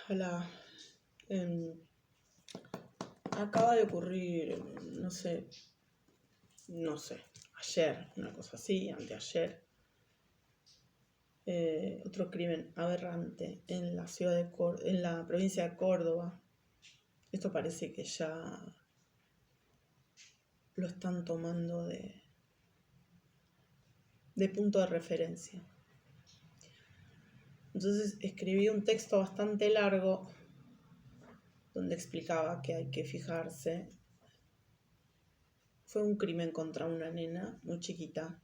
Hola. Acaba de ocurrir, no sé, ayer, una cosa así, anteayer, otro crimen aberrante en la en la provincia de Córdoba. Esto parece que ya lo están tomando de punto de referencia. Entonces escribí un texto bastante largo donde explicaba que hay que fijarse. Fue un crimen contra una nena muy chiquita.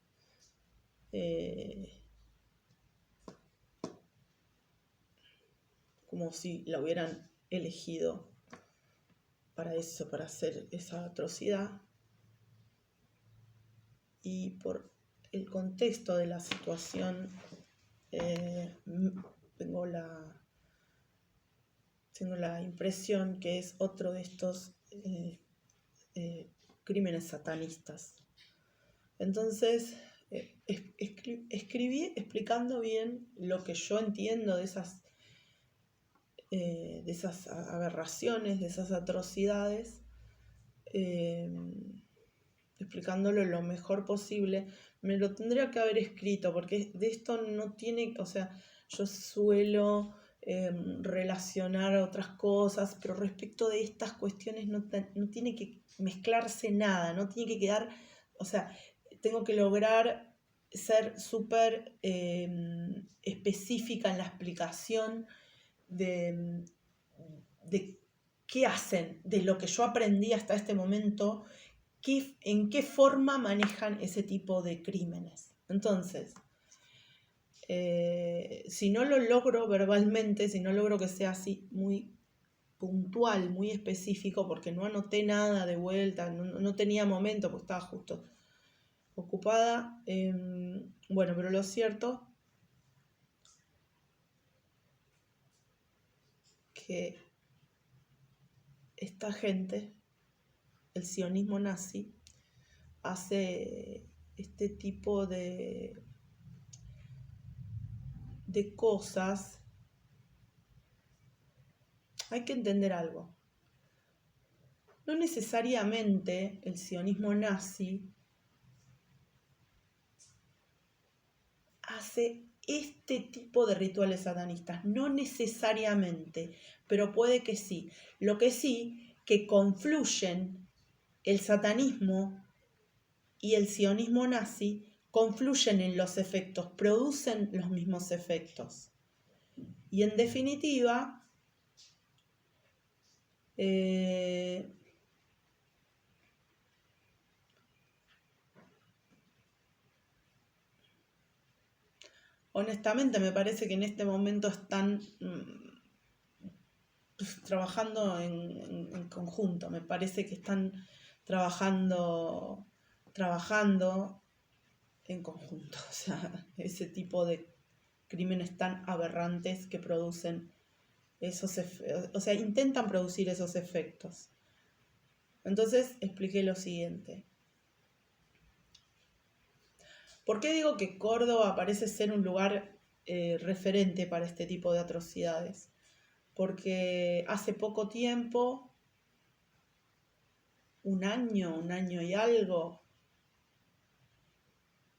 Como si la hubieran elegido para eso, para hacer esa atrocidad. Y por el contexto de la situación, tengo la impresión que es otro de estos crímenes satanistas. Entonces, escribí explicando bien lo que yo entiendo de esas aberraciones, de esas atrocidades, explicándolo lo mejor posible. Me lo tendría que haber escrito, porque de esto no tiene, o sea, yo suelo relacionar otras cosas, pero respecto de estas cuestiones no tiene que mezclarse nada, no tiene que quedar, o sea, tengo que lograr ser súper específica en la explicación de qué hacen, de lo que yo aprendí hasta este momento, en qué forma manejan ese tipo de crímenes. Entonces, si no lo logro verbalmente, si no logro que sea así muy puntual, muy específico, porque no anoté nada de vuelta, no tenía momento, porque estaba justo ocupada, bueno, pero lo cierto que esta gente, el sionismo nazi, hace este tipo de cosas. Hay que entender algo. No necesariamente el sionismo nazi hace este tipo de rituales satanistas, no necesariamente, pero puede que sí. Lo que sí, que confluyen el satanismo y el sionismo nazi, confluyen en los efectos, producen los mismos efectos. Y en definitiva, honestamente me parece que en este momento están trabajando en conjunto. Me parece que están trabajando en conjunto. O sea, ese tipo de crímenes tan aberrantes que producen esos efectos, o sea, intentan producir esos efectos. Entonces expliqué lo siguiente. ¿Por qué digo que Córdoba parece ser un lugar referente para este tipo de atrocidades? Porque hace poco tiempo, un año y algo,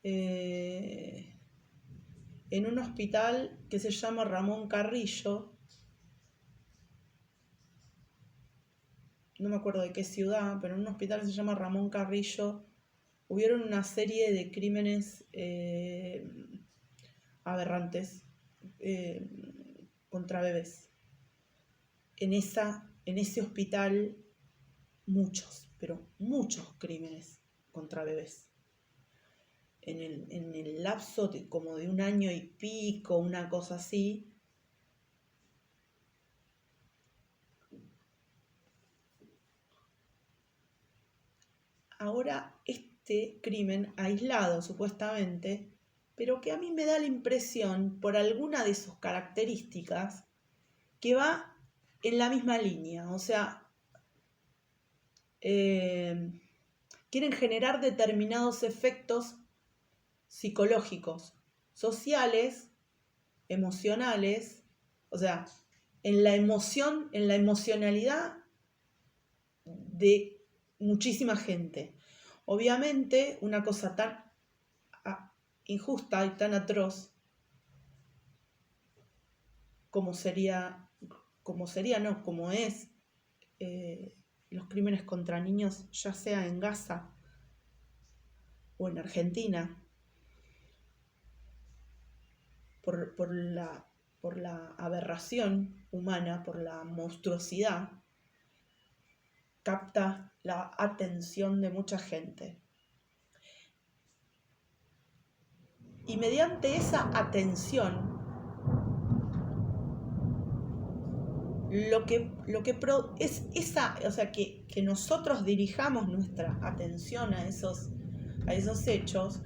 en un hospital que se llama Ramón Carrillo, no me acuerdo de qué ciudad, pero en un hospital que se llama Ramón Carrillo, hubieron una serie de crímenes aberrantes contra bebés. En ese hospital, pero muchos crímenes contra bebés. En el lapso como de un año y pico, una cosa así. Ahora este crimen aislado supuestamente, pero que a mí me da la impresión, por alguna de sus características, que va en la misma línea. O sea, quieren generar determinados efectos psicológicos, sociales, emocionales, o sea, en la emoción, en la emocionalidad de muchísima gente. Obviamente, una cosa tan injusta y tan atroz como es los crímenes contra niños, ya sea en Gaza o en Argentina, por la aberración humana, por la monstruosidad, capta la atención de mucha gente. Y mediante esa atención, que nosotros dirijamos nuestra atención a esos hechos,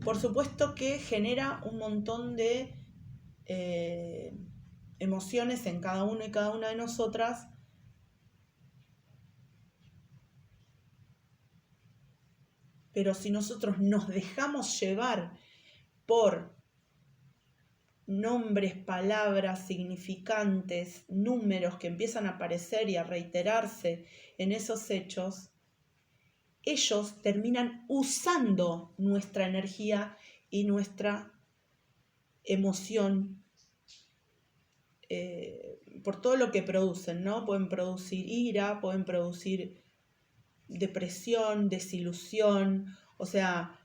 por supuesto que genera un montón de emociones en cada uno y cada una de nosotras, pero si nosotros nos dejamos llevar por nombres, palabras, significantes, números que empiezan a aparecer y a reiterarse en esos hechos, ellos terminan usando nuestra energía y nuestra emoción por todo lo que producen, ¿no? Pueden producir ira, pueden producir depresión, desilusión, o sea,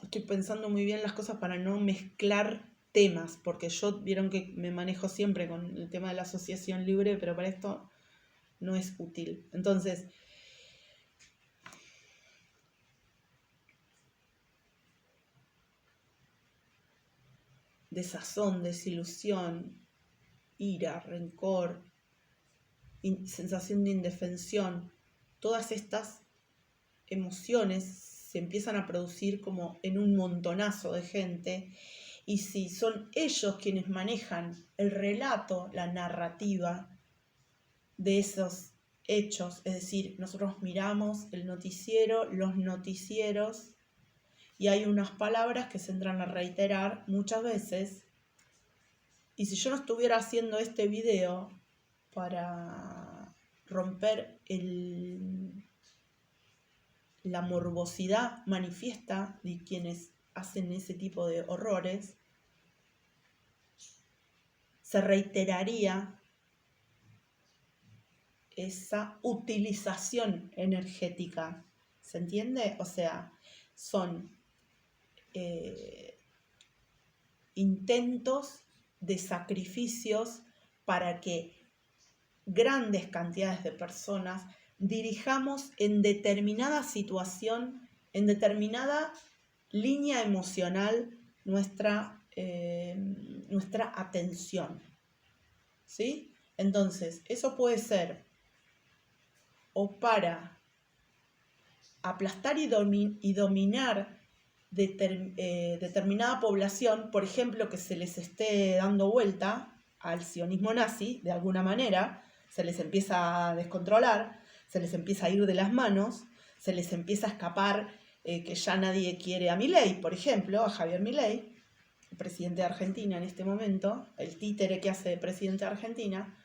estoy pensando muy bien las cosas para no mezclar temas, porque vieron que me manejo siempre con el tema de la asociación libre, pero para esto no es útil. Entonces, desazón, desilusión, ira, rencor, sensación de indefensión, todas estas emociones se empiezan a producir como en un montonazo de gente, y si son ellos quienes manejan el relato, la narrativa de esos hechos, es decir, nosotros miramos el noticiero, los noticieros, y hay unas palabras que se entran a reiterar muchas veces, y si yo no estuviera haciendo este video para romper la morbosidad manifiesta de quienes hacen ese tipo de horrores, se reiteraría esa utilización energética. ¿Se entiende? O sea, son intentos de sacrificios para que grandes cantidades de personas dirijamos en determinada situación, en determinada línea emocional nuestra atención, ¿sí? Entonces, eso puede ser o para aplastar y dominar determinada población, por ejemplo, que se les esté dando vuelta al sionismo nazi, de alguna manera, se les empieza a descontrolar, se les empieza a ir de las manos, se les empieza a escapar que ya nadie quiere a Milei, por ejemplo, a Javier Milei, el presidente de Argentina en este momento, el títere que hace de presidente de Argentina,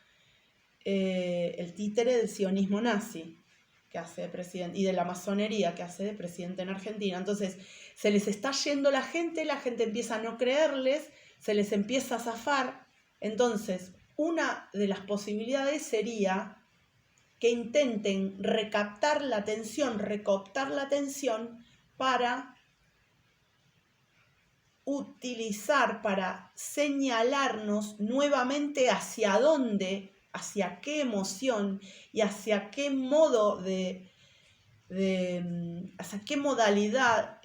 el títere del sionismo nazi que hace de presidente, y de la masonería que hace de presidente en Argentina. Entonces, se les está yendo la gente empieza a no creerles, se les empieza a zafar. Entonces, una de las posibilidades sería que intenten recooptar la atención para utilizar, para señalarnos nuevamente hacia dónde, hacia qué emoción y hacia qué modo hacia qué modalidad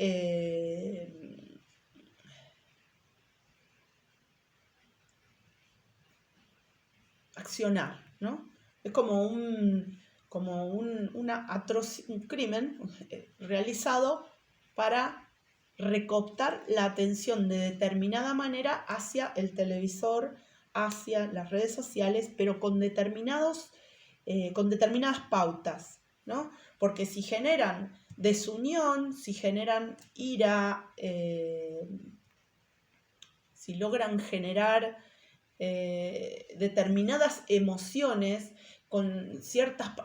accionar, ¿no? Es como un crimen realizado para recooptar la atención de determinada manera hacia el televisor, hacia las redes sociales, pero con determinadas pautas, ¿no? Porque si generan desunión, si generan ira, si logran generar determinadas emociones con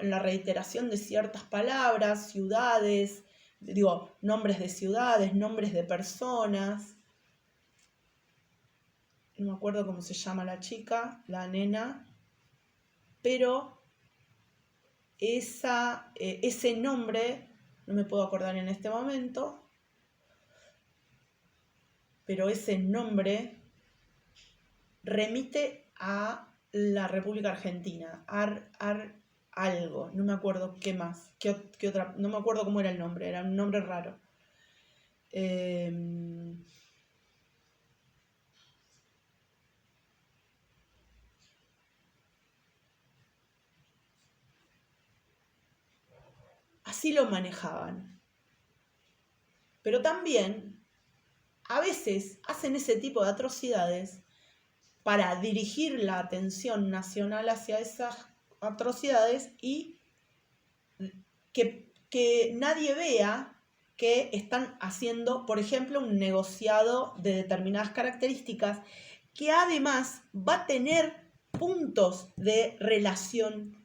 la reiteración de ciertas palabras, ciudades, nombres de ciudades, nombres de personas. No me acuerdo cómo se llama la chica, la nena, pero ese nombre, no me puedo acordar en este momento, pero ese nombre remite a la República Argentina, algo, no me acuerdo qué más, qué otra, no me acuerdo cómo era el nombre, era un nombre raro. Así lo manejaban. Pero también, a veces, hacen ese tipo de atrocidades para dirigir la atención nacional hacia esas atrocidades y que nadie vea que están haciendo, por ejemplo, un negociado de determinadas características que además va a tener puntos de relación,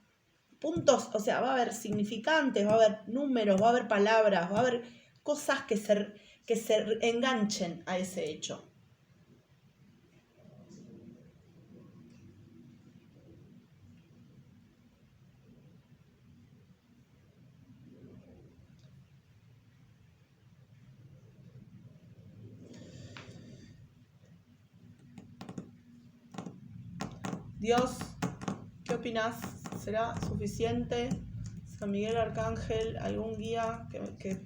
puntos, o sea, va a haber significantes, va a haber números, va a haber palabras, va a haber cosas que se enganchen a ese hecho. Dios, ¿qué opinas? ¿Será suficiente? San Miguel Arcángel, algún guía que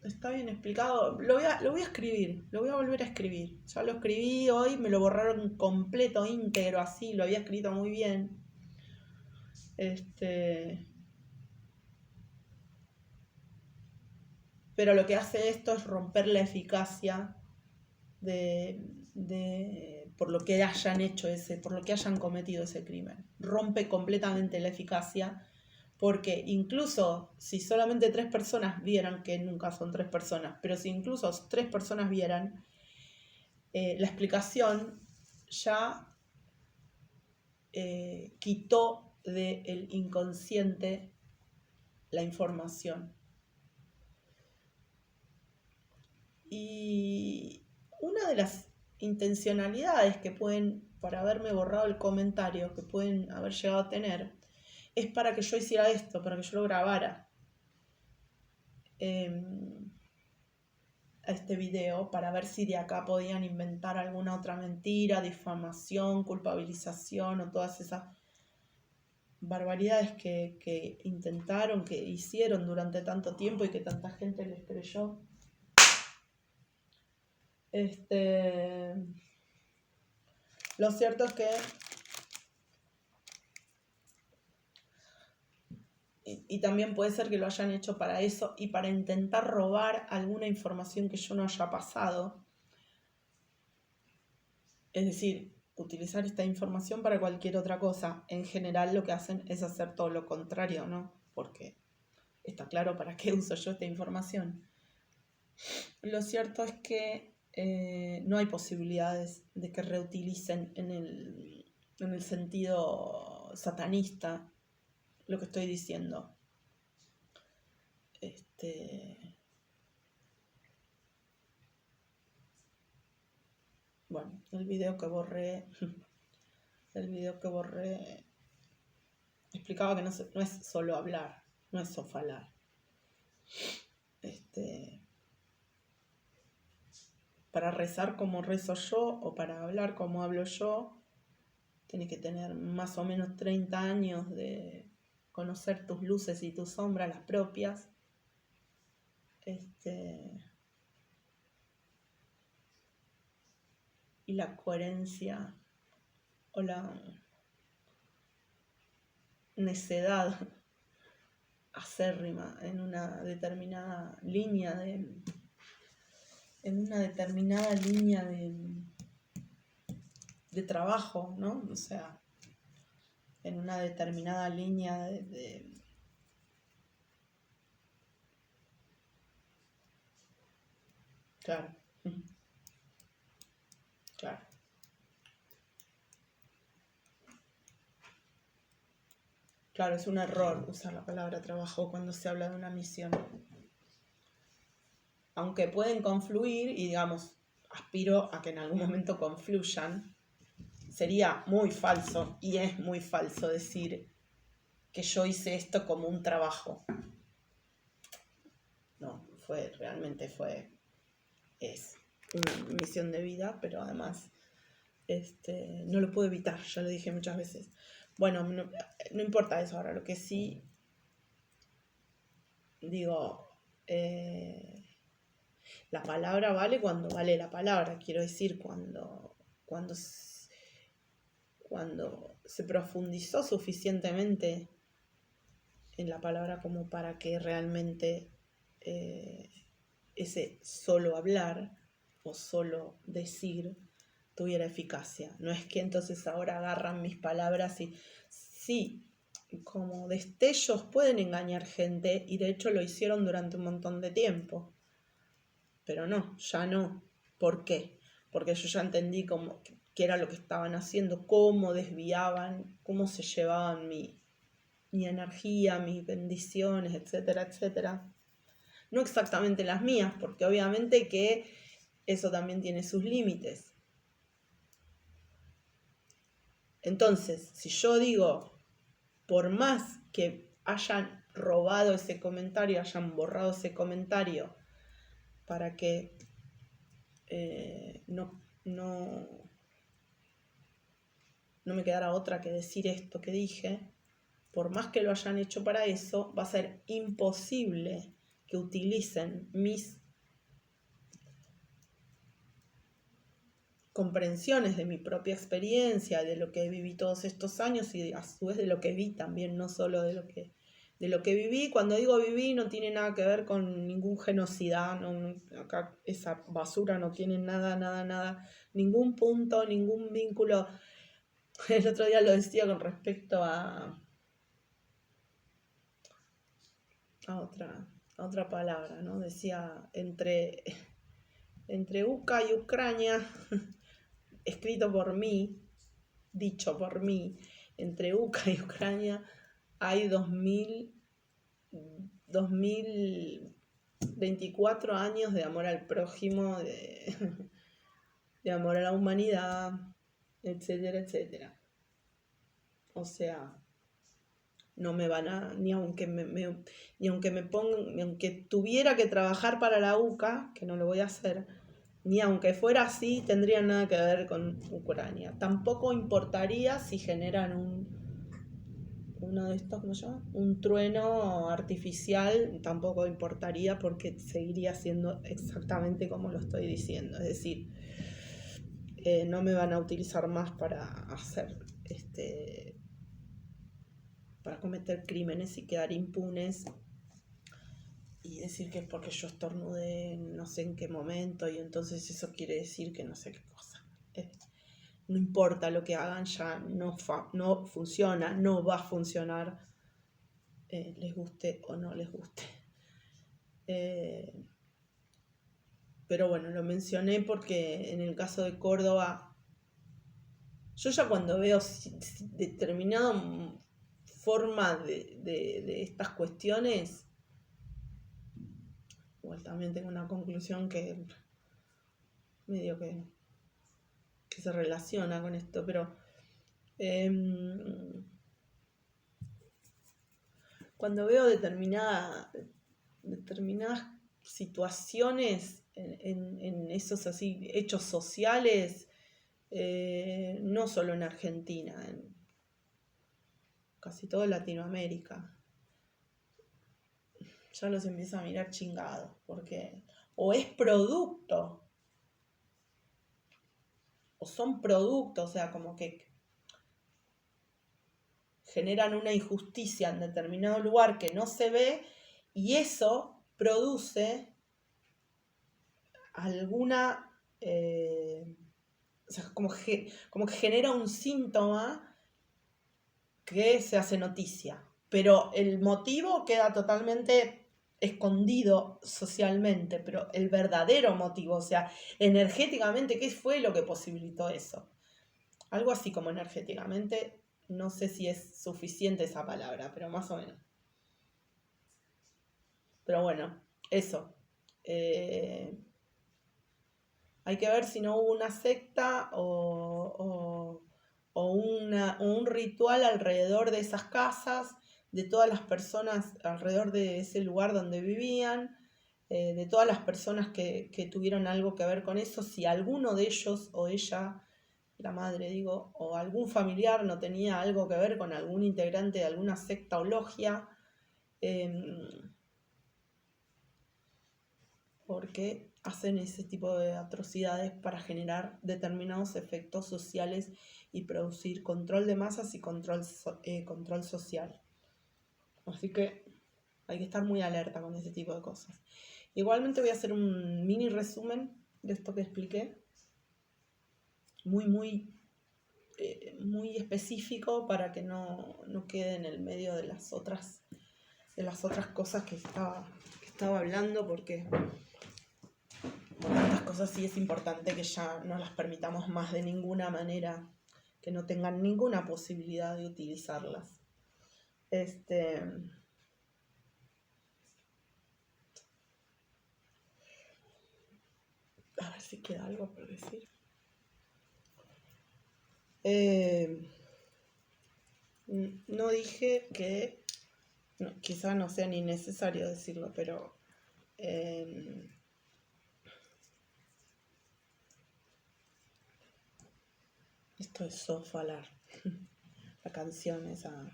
está bien explicado. Lo voy a escribir, lo voy a volver a escribir. Ya lo escribí hoy, me lo borraron completo, íntegro, así, lo había escrito muy bien. Pero lo que hace esto es romper la eficacia por lo que hayan hecho por lo que hayan cometido ese crimen. Rompe completamente la eficacia, porque incluso si solamente 3 personas vieran, que nunca son 3 personas, pero si incluso 3 personas vieran, la explicación ya quitó del inconsciente la información. Y una de las intencionalidades que pueden, para haberme borrado el comentario, que pueden haber llegado a tener, es para que yo hiciera esto, para que yo lo grabara a este video, para ver si de acá podían inventar alguna otra mentira, difamación, culpabilización o todas esas barbaridades que intentaron, que hicieron durante tanto tiempo y que tanta gente les creyó. Lo cierto es que y también puede ser que lo hayan hecho para eso y para intentar robar alguna información que yo no haya pasado. Es decir, utilizar esta información para cualquier otra cosa. En general lo que hacen es hacer todo lo contrario, ¿no? Porque está claro para qué uso yo esta información. Lo cierto es que no hay posibilidades de que reutilicen en el sentido satanista lo que estoy diciendo. Bueno, el video que borré explicaba que no es solo hablar, no es sofalar. Para rezar como rezo yo o para hablar como hablo yo, tienes que tener más o menos 30 años de conocer tus luces y tus sombras, las propias. Y la coherencia o la necedad acérrima en una determinada línea de trabajo, ¿no? O sea, en una determinada línea Claro, claro. Claro, es un error usar la palabra trabajo cuando se habla de una misión. Aunque pueden confluir y digamos, aspiro a que en algún momento confluyan, sería muy falso y es muy falso decir que yo hice esto como un trabajo. No, es una misión de vida, pero además no lo puedo evitar, ya lo dije muchas veces. Bueno, no importa eso ahora, lo que sí digo, la palabra vale cuando vale la palabra, quiero decir, cuando se profundizó suficientemente en la palabra como para que realmente ese solo hablar o solo decir tuviera eficacia. No es que entonces ahora agarran mis palabras y sí, como destellos pueden engañar gente y de hecho lo hicieron durante un montón de tiempo. Pero no, ya no. ¿Por qué? Porque yo ya entendí qué era lo que estaban haciendo, cómo desviaban, cómo se llevaban mi energía, mis bendiciones, etcétera, etcétera. No exactamente las mías, porque obviamente que eso también tiene sus límites. Entonces, si yo digo, por más que hayan robado ese comentario, hayan borrado ese comentario, para que no me quedara otra que decir esto que dije, por más que lo hayan hecho para eso, va a ser imposible que utilicen mis comprensiones de mi propia experiencia, de lo que viví todos estos años y a su vez de lo que vi también, no solo de lo que viví. Cuando digo viví no tiene nada que ver con ningún genocida, acá esa basura no tiene nada, ningún punto, ningún vínculo. El otro día lo decía con respecto a otra palabra, ¿no? Decía entre UCA y Ucrania, escrito por mí, dicho por mí, entre UCA y Ucrania hay 2024 años de amor al prójimo, de amor a la humanidad, etcétera, etcétera. O sea, no me van a, ni aunque ni aunque me pongan, ni aunque tuviera que trabajar para la UCA, que no lo voy a hacer, ni aunque fuera así, tendría nada que ver con Ucrania. Tampoco importaría si generan uno de estos, ¿cómo se llama? Un trueno artificial, tampoco importaría porque seguiría siendo exactamente como lo estoy diciendo. Es decir, no me van a utilizar más para hacer para cometer crímenes y quedar impunes y decir que es porque yo estornudé no sé en qué momento y entonces eso quiere decir que no sé qué cosa. No importa lo que hagan, ya no funciona, no va a funcionar, les guste o no les guste. Pero bueno, lo mencioné porque en el caso de Córdoba, yo ya cuando veo determinada forma de estas cuestiones, igual también tengo una conclusión que medio que se relaciona con esto, pero cuando veo determinadas situaciones en esos así hechos sociales, no solo en Argentina, en casi toda Latinoamérica, ya los empiezo a mirar chingados, porque o es producto, o son productos, o sea, como que generan una injusticia en determinado lugar que no se ve y eso produce alguna, o sea, como que genera un síntoma que se hace noticia, pero el motivo queda totalmente escondido socialmente, pero el verdadero motivo, o sea, energéticamente, ¿qué fue lo que posibilitó eso? Algo así como energéticamente, no sé si es suficiente esa palabra, pero más o menos. Pero bueno, eso. Hay que ver si no hubo una secta o un ritual alrededor de esas casas, de todas las personas alrededor de ese lugar donde vivían, de todas las personas que tuvieron algo que ver con eso, si alguno de ellos o ella, la madre digo, o algún familiar no tenía algo que ver con algún integrante de alguna secta o logia, porque hacen ese tipo de atrocidades para generar determinados efectos sociales y producir control de masas y control social. Así que hay que estar muy alerta con ese tipo de cosas. Igualmente voy a hacer un mini resumen de esto que expliqué, muy específico para que no quede en el medio de las otras cosas que estaba hablando, porque bueno, estas cosas sí es importante que ya no las permitamos más de ninguna manera, que no tengan ninguna posibilidad de utilizarlas. A ver si queda algo por decir. No dije que, quizá no sea ni necesario decirlo, pero esto es Sofalar, la canción esa,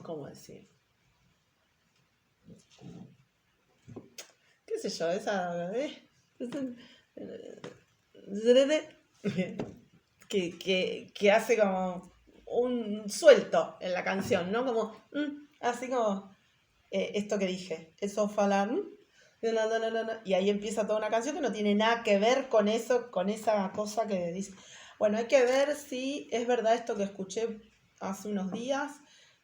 ¿cómo decir? ¿Qué sé yo? Esa... que hace como un suelto en la canción, ¿no? Como, así como esto que dije, eso falan, y ahí empieza toda una canción que no tiene nada que ver con eso, con esa cosa que dice. Bueno, hay que ver si es verdad esto que escuché hace unos días,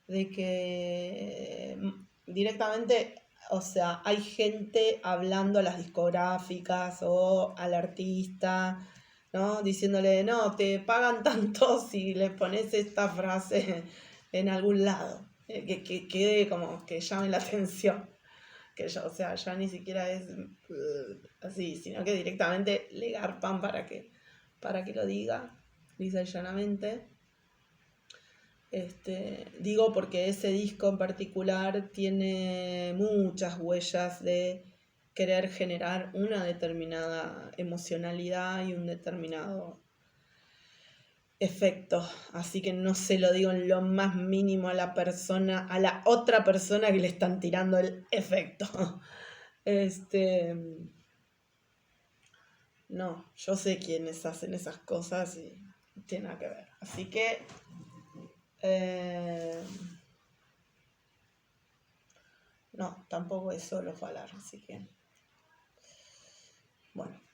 de que directamente, o sea, hay gente hablando a las discográficas o al artista, ¿no? Diciéndole, no, te pagan tanto si le pones esta frase en algún lado, que quede como que llame la atención. Que yo, o sea, ya ni siquiera es así, sino que directamente le garpan para que lo diga, lisa y llanamente. Digo porque ese disco en particular tiene muchas huellas de querer generar una determinada emocionalidad y un determinado efecto, así que no se lo digo en lo más mínimo a la persona, a la otra persona que le están tirando el efecto. No, yo sé quiénes hacen esas cosas y no tiene nada que ver. Así que no, tampoco es solo falar, así que bueno.